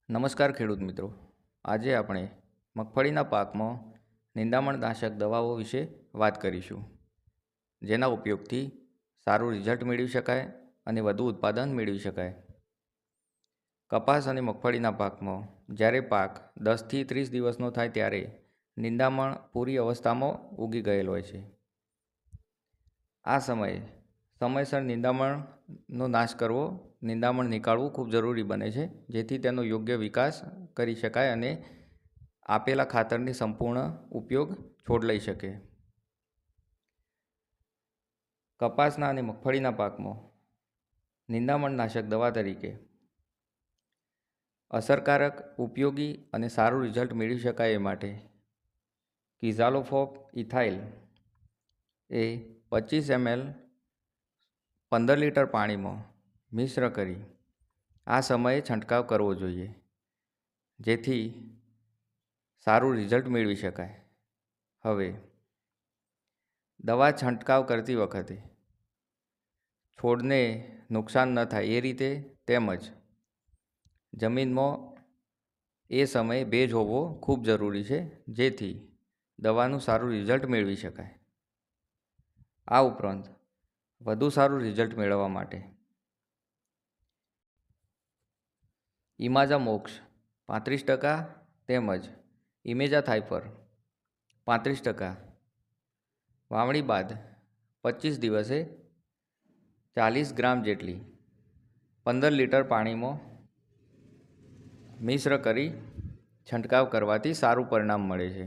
નમસ્કાર ખેડૂત મિત્રો, આજે આપણે મગફળીના પાકમાં નિંદામણનાશક દવાઓ વિશે વાત કરીશું, જેના ઉપયોગથી સારું રિઝલ્ટ મેળવી શકાય અને વધુ ઉત્પાદન મેળવી શકાય. કપાસ અને મગફળીના પાકમાં જ્યારે પાક 10થી 30 દિવસનો થાય ત્યારે નિંદામણ પૂરી અવસ્થામાં ઉગી ગયેલ હોય છે. આ સમયે સમયસર નિંદામણનો નાશ કરવો, નિંદામણ નીકાળવું ખૂબ જરૂરી બને છે, જેથી તેનો યોગ્ય વિકાસ કરી શકાય અને આપેલા ખાતરની સંપૂર્ણ ઉપયોગ છોડ લઈ શકે. કપાસના અને મગફળીના પાકમાં નિંદામણનાશક દવા તરીકે અસરકારક, ઉપયોગી અને સારું રિઝલ્ટ મેળવી શકાય એ માટે કિઝાલોફોપ ઇથાઇલ એ 25 ml 15 લીટર પાણીમાં મિશ્ર કરી આ સમયે છંટકાવ કરવો જોઈએ, જેથી સારું રિઝલ્ટ મેળવી શકાય. હવે દવા છંટકાવ કરતી વખતે છોડને નુકસાન ન થાય એ રીતે, તેમજ જમીનમાં એ સમયે ભેજ હોવો ખૂબ જરૂરી છે, જેથી દવાનું સારું રિઝલ્ટ મેળવી શકાય. આ ઉપરાંત વધુ સારું રિઝલ્ટ મેળવવા માટે ઇમાઝા મોક્સ 35% તેમજ ઇમેજાથાઇફર 35% વાવણી બાદ 25 દિવસે 40 ગ્રામ જેટલી 15 લીટર પાણીમાં મિશ્ર કરી છંટકાવ કરવાથી સારું પરિણામ મળે છે.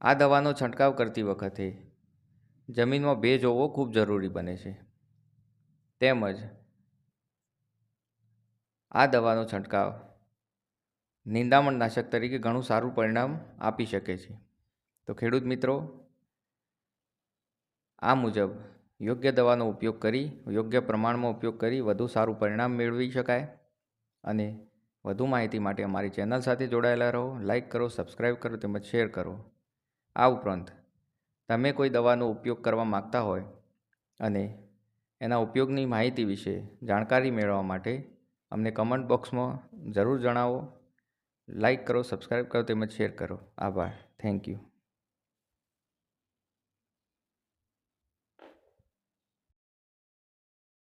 આ દવાનો છંટકાવ કરતી વખતે જમીનમાં ભેજ હોવો ખૂબ જરૂરી બને છે, તેમજ આ દવાનો છંટકાવ નિંદામણનાશક તરીકે ઘણું સારું પરિણામ આપી શકે છે. તો ખેડૂત મિત્રો, આ મુજબ યોગ્ય દવાનો ઉપયોગ કરી, યોગ્ય પ્રમાણમાં ઉપયોગ કરી વધુ સારું પરિણામ મેળવી શકાય. અને વધુ માહિતી માટે અમારી ચેનલ સાથે જોડાયેલા રહો. લાઇક કરો, સબસ્ક્રાઈબ કરો તેમજ શેર કરો. આ ઉપરાંત તમે કોઈ દવાનો ઉપયોગ કરવા માગતા હોય અને એના ઉપયોગની માહિતી વિશે જાણકારી મેળવવા માટે અમને કમેન્ટ બોક્સમાં જરૂર જણાવો. લાઇક કરો, સબસ્ક્રાઈબ કરો તેમજ શેર કરો. આભાર. Thank you.